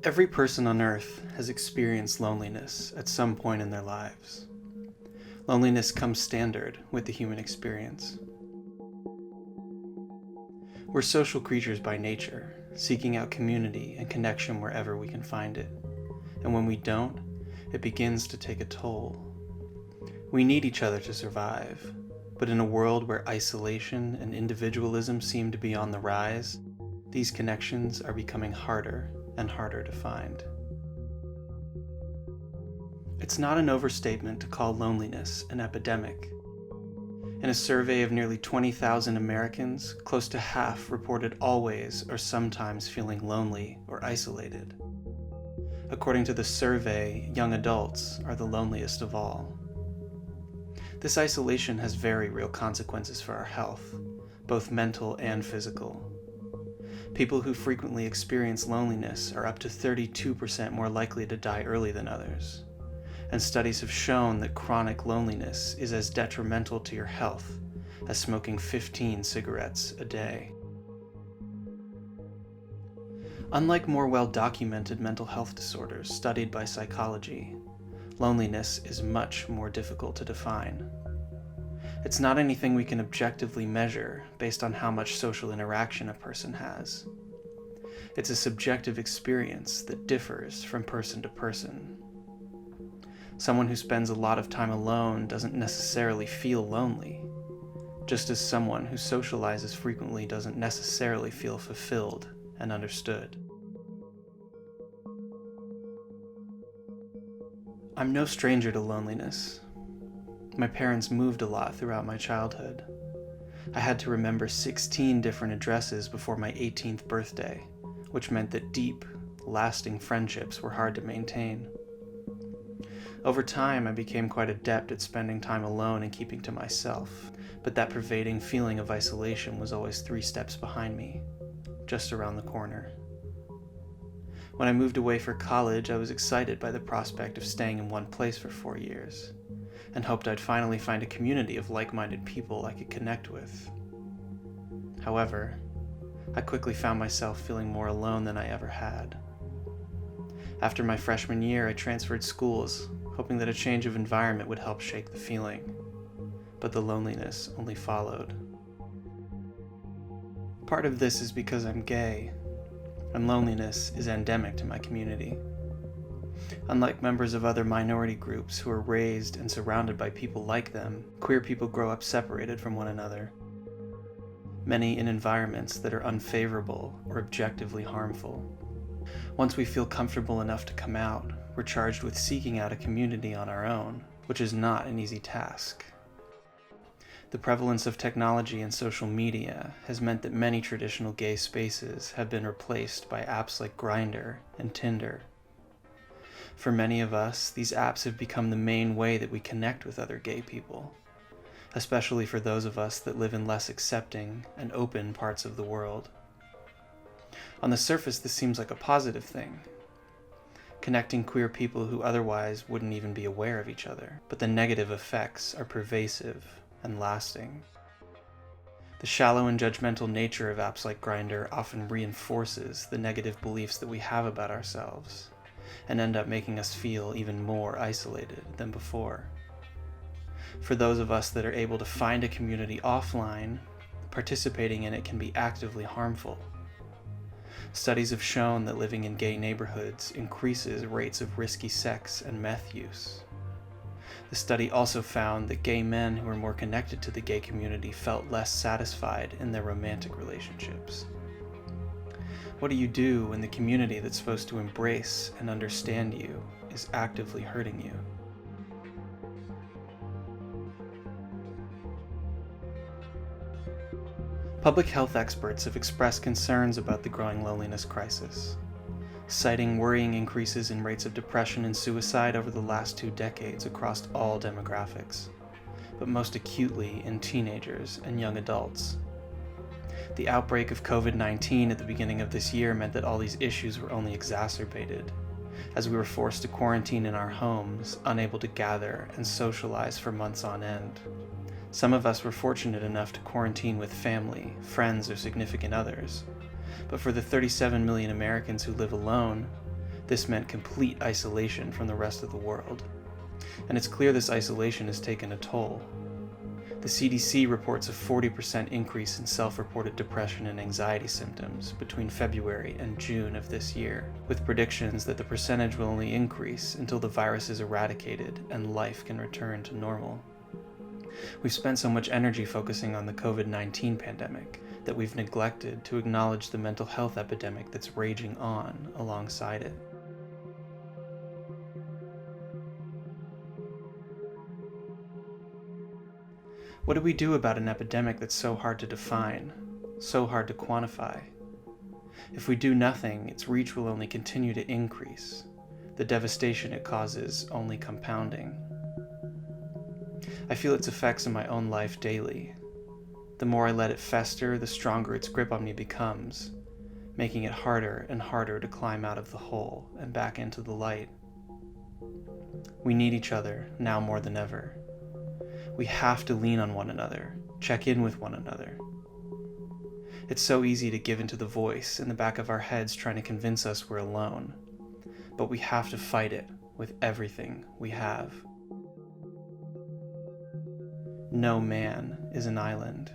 Every person on Earth has experienced loneliness at some point in their lives. Loneliness comes standard with the human experience. We're social creatures by nature, seeking out community and connection wherever we can find it. And when we don't, it begins to take a toll. We need each other to survive, but in a world where isolation and individualism seem to be on the rise, these connections are becoming harder and harder to find. It's not an overstatement to call loneliness an epidemic. In a survey of nearly 20,000 Americans, close to half reported always or sometimes feeling lonely or isolated. According to the survey, young adults are the loneliest of all. This isolation has very real consequences for our health, both mental and physical. People who frequently experience loneliness are up to 32% more likely to die early than others. And studies have shown that chronic loneliness is as detrimental to your health as smoking 15 cigarettes a day. Unlike more well-documented mental health disorders studied by psychology, loneliness is much more difficult to define. It's not anything we can objectively measure based on how much social interaction a person has. It's a subjective experience that differs from person to person. Someone who spends a lot of time alone doesn't necessarily feel lonely, just as someone who socializes frequently doesn't necessarily feel fulfilled and understood. I'm no stranger to loneliness. My parents moved a lot throughout my childhood. I had to remember 16 different addresses before my 18th birthday, which meant that deep, lasting friendships were hard to maintain. Over time, I became quite adept at spending time alone and keeping to myself, but that pervading feeling of isolation was always 3 steps behind me, just around the corner. When I moved away for college, I was excited by the prospect of staying in one place for 4 years, and hoped I'd finally find a community of like-minded people I could connect with. However, I quickly found myself feeling more alone than I ever had. After my freshman year, I transferred schools, hoping that a change of environment would help shake the feeling, but the loneliness only followed. Part of this is because I'm gay, and loneliness is endemic to my community. Unlike members of other minority groups who are raised and surrounded by people like them, queer people grow up separated from one another, many in environments that are unfavorable or objectively harmful. Once we feel comfortable enough to come out, we're charged with seeking out a community on our own, which is not an easy task. The prevalence of technology and social media has meant that many traditional gay spaces have been replaced by apps like Grindr and Tinder. For many of us, these apps have become the main way that we connect with other gay people, especially for those of us that live in less accepting and open parts of the world. On the surface, this seems like a positive thing, connecting queer people who otherwise wouldn't even be aware of each other, but the negative effects are pervasive and lasting. The shallow and judgmental nature of apps like Grindr often reinforces the negative beliefs that we have about ourselves, and end up making us feel even more isolated than before. For those of us that are able to find a community offline, participating in it can be actively harmful. Studies have shown that living in gay neighborhoods increases rates of risky sex and meth use. The study also found that gay men who were more connected to the gay community felt less satisfied in their romantic relationships. What do you do when the community that's supposed to embrace and understand you is actively hurting you? Public health experts have expressed concerns about the growing loneliness crisis, citing worrying increases in rates of depression and suicide over the last 2 decades across all demographics, but most acutely in teenagers and young adults. The outbreak of COVID-19 at the beginning of this year meant that all these issues were only exacerbated, as we were forced to quarantine in our homes, unable to gather and socialize for months on end. Some of us were fortunate enough to quarantine with family, friends, or significant others, but for the 37 million Americans who live alone, This meant complete isolation from the rest of the world. And it's clear this isolation has taken a toll. The CDC reports a 40% increase in self-reported depression and anxiety symptoms between February and June of this year, with predictions that the percentage will only increase until the virus is eradicated and life can return to normal. We've spent so much energy focusing on the COVID-19 pandemic that we've neglected to acknowledge the mental health epidemic that's raging on alongside it. What do we do about an epidemic that's so hard to define, so hard to quantify? If we do nothing, its reach will only continue to increase, the devastation it causes only compounding. I feel its effects in my own life daily. The more I let it fester, the stronger its grip on me becomes, making it harder and harder to climb out of the hole and back into the light. We need each other now more than ever. We have to lean on one another, check in with one another. It's so easy to give into the voice in the back of our heads trying to convince us we're alone, but we have to fight it with everything we have. No man is an island.